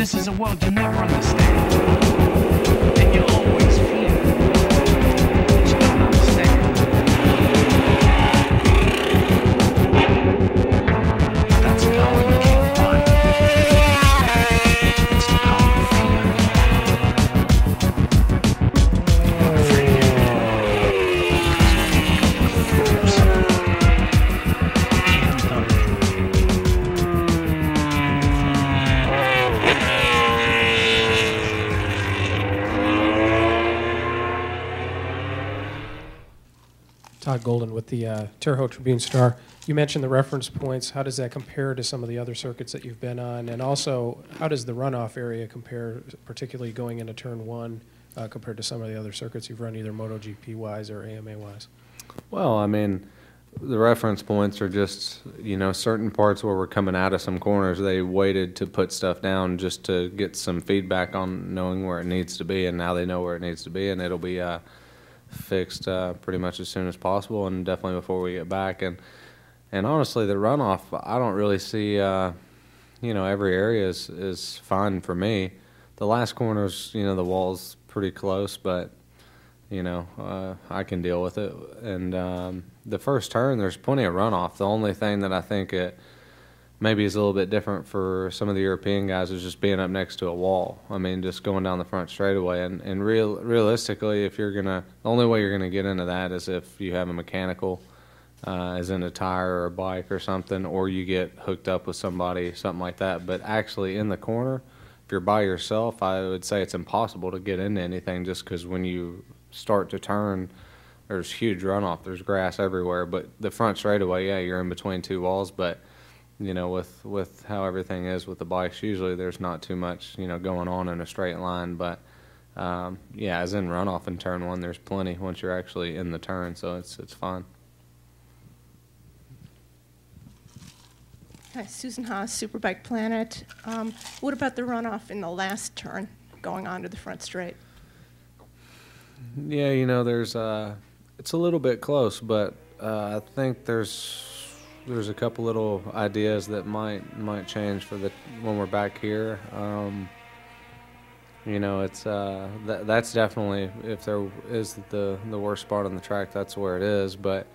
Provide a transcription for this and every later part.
This is a world you never understand, and you always fear that you don't understand. That's the power you can't find. It's the power of fear. You're afraid of Todd Golden with the Terre Haute Tribune-Star. You mentioned the reference points. How does that compare to some of the other circuits that you've been on? And also, how does the runoff area compare, particularly going into Turn 1, compared to some of the other circuits you've run, either MotoGP-wise or AMA-wise? Well, I mean, the reference points are just, you know, certain parts where we're coming out of some corners, they waited to put stuff down just to get some feedback on knowing where it needs to be, and now they know where it needs to be, and it'll be fixed pretty much as soon as possible, and definitely before we get back. And honestly, the runoff, I don't really see, you know, every area is fine for me. The last corner's, you know, the wall's pretty close, but, you know, I can deal with it. And the first turn, there's plenty of runoff. The only thing that I think it maybe is a little bit different for some of the European guys is just being up next to a wall. I mean, just going down the front straightaway. And realistically, if you're the only way you're gonna get into that is if you have a mechanical, as in a tire or a bike or something, or you get hooked up with somebody, something like that. But actually in the corner, if you're by yourself, I would say it's impossible to get into anything, just because when you start to turn, there's huge runoff. There's grass everywhere. But the front straightaway, yeah, you're in between two walls, but you know, with how everything is with the bikes, usually there's not too much, you know, going on in a straight line. But yeah, as in runoff in Turn 1, there's plenty once you're actually in the turn, so it's fine. Hi, Susan Haas, Superbike Planet. What about the runoff in the last turn going onto the front straight? Yeah, you know, there's it's a little bit close, but I think there's a couple little ideas that might change for when we're back here. You know, it's that's definitely, if there is the worst spot on the track, that's where it is. But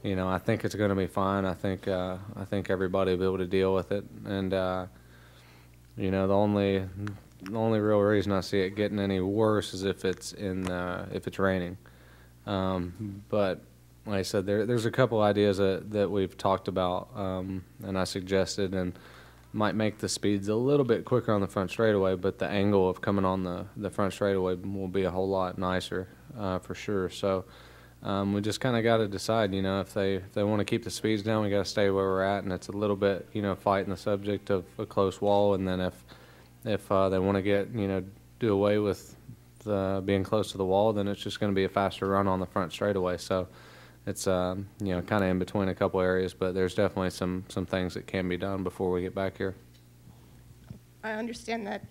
you know, I think it's going to be fine. I think everybody will be able to deal with it. And you know, the only real reason I see it getting any worse is if it's raining. But like I said, there's a couple ideas that we've talked about, and I suggested, and might make the speeds a little bit quicker on the front straightaway, but the angle of coming on the front straightaway will be a whole lot nicer, for sure. So we just kind of got to decide, you know, if they want to keep the speeds down, we got to stay where we're at, and it's a little bit, you know, fighting the subject of a close wall, and then if they want to get, you know, do away with being close to the wall, then it's just going to be a faster run on the front straightaway. So it's, you know, kind of in between a couple areas, but there's definitely some things that can be done before we get back here. I understand that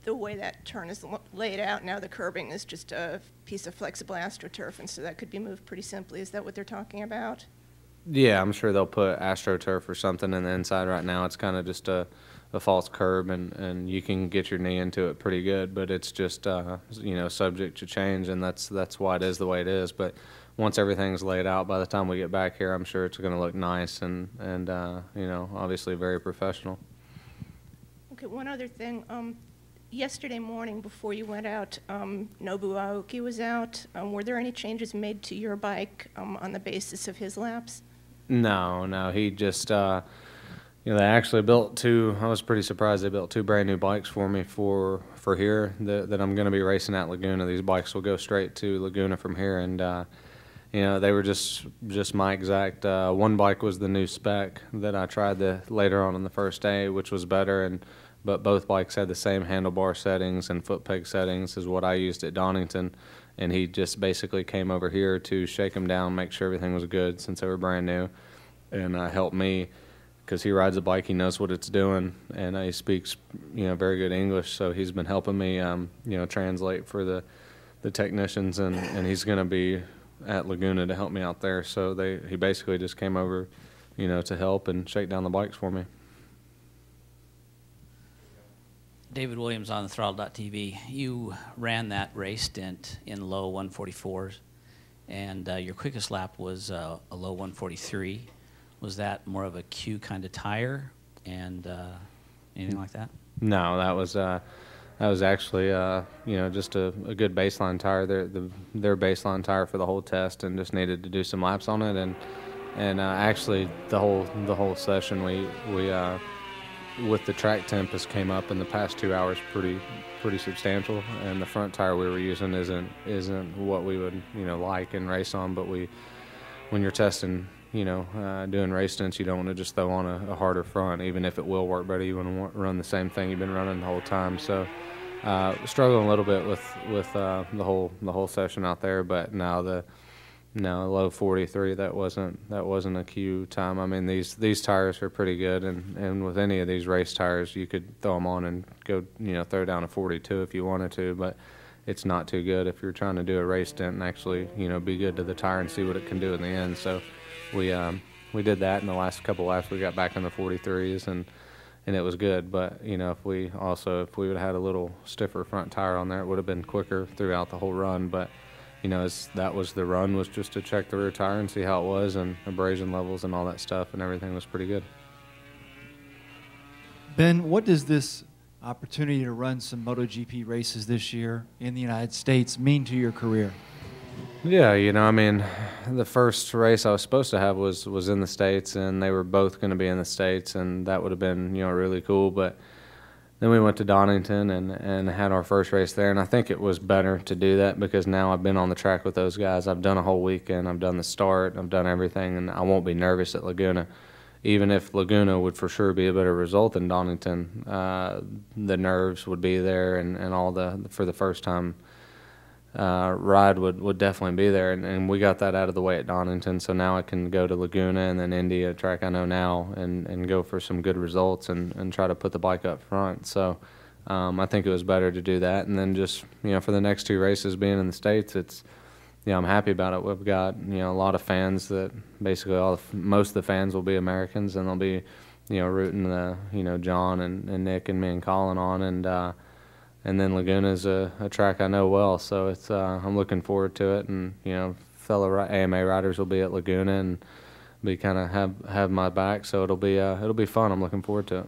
the way that turn is laid out now, the curbing is just a piece of flexible AstroTurf, and so that could be moved pretty simply. Is that what they're talking about? Yeah, I'm sure they'll put AstroTurf or something in the inside. Right now it's kind of just a false curb, and you can get your knee into it pretty good, but it's just, you know, subject to change, and that's why it is the way it is. But once everything's laid out, by the time we get back here, I'm sure it's going to look nice and you know, obviously very professional. Okay, one other thing. Yesterday morning before you went out, Nobu Aoki was out. Were there any changes made to your bike on the basis of his laps? No, he just, you know, they actually built two. I was pretty surprised they built two brand new bikes for me for here that I'm going to be racing at Laguna. These bikes will go straight to Laguna from here, and you know, they were just my exact. One bike was the new spec that I tried later on the first day, which was better, but both bikes had the same handlebar settings and foot peg settings as what I used at Donington. And he just basically came over here to shake them down, make sure everything was good since they were brand new, and help me, because he rides a bike, he knows what it's doing, and he speaks, you know, very good English. So he's been helping me, you know, translate for the technicians, and he's going to be at Laguna to help me out there. So he basically just came over, you know, to help and shake down the bikes for me. David Williams on the Throttle.tv. You ran that race stint in low 144s, and your quickest lap was a low 143. Was that more of a Q kind of tire, and anything like that? No, that was actually just a good baseline tire. Their baseline tire for the whole test, and just needed to do some laps on it. And actually the whole session we with the track tempest came up in the past 2 hours pretty substantial, and the front tire we were using isn't what we would like and race on. But when you're testing doing race stints, you don't want to just throw on a harder front, even if it will work better. You want to run the same thing you've been running the whole time. So struggling a little bit with the whole session out there, but now low 43, that wasn't a Q time. I mean, these tires are pretty good, and with any of these race tires, you could throw them on and go throw down a 42 if you wanted to, but it's not too good if you're trying to do a race stint and actually be good to the tire and see what it can do in the end. So we did that in the last couple laps. We got back in the 43s and it was good. But if we would have had a little stiffer front tire on there, it would have been quicker throughout the whole run. But that was the run, was just to check the rear tire and see how it was, and abrasion levels and all that stuff, and everything was pretty good. Ben, what does this opportunity to run some MotoGP races this year in the United States mean to your career? Yeah, I mean, the first race I was supposed to have was in the States, and they were both going to be in the States, and that would have been, really cool. But then we went to Donington and had our first race there, and I think it was better to do that because now I've been on the track with those guys. I've done a whole weekend. I've done the start. I've done everything, and I won't be nervous at Laguna. Even if Laguna would for sure be a better result than Donington, the nerves would be there, and all for the first time ride would definitely be there, and we got that out of the way at Donington. So now I can go to Laguna and then Indy, a track I know now, and go for some good results and try to put the bike up front. So I think it was better to do that, and then just for the next two races being in the States, it's I'm happy about it. We've got a lot of fans that basically most of the fans will be Americans, and they'll be rooting John and Nick and me and Colin on, and then Laguna's a track I know well, so it's I'm looking forward to it, and fellow AMA riders will be at Laguna and be kind of have my back, so it'll be fun. I'm looking forward to it.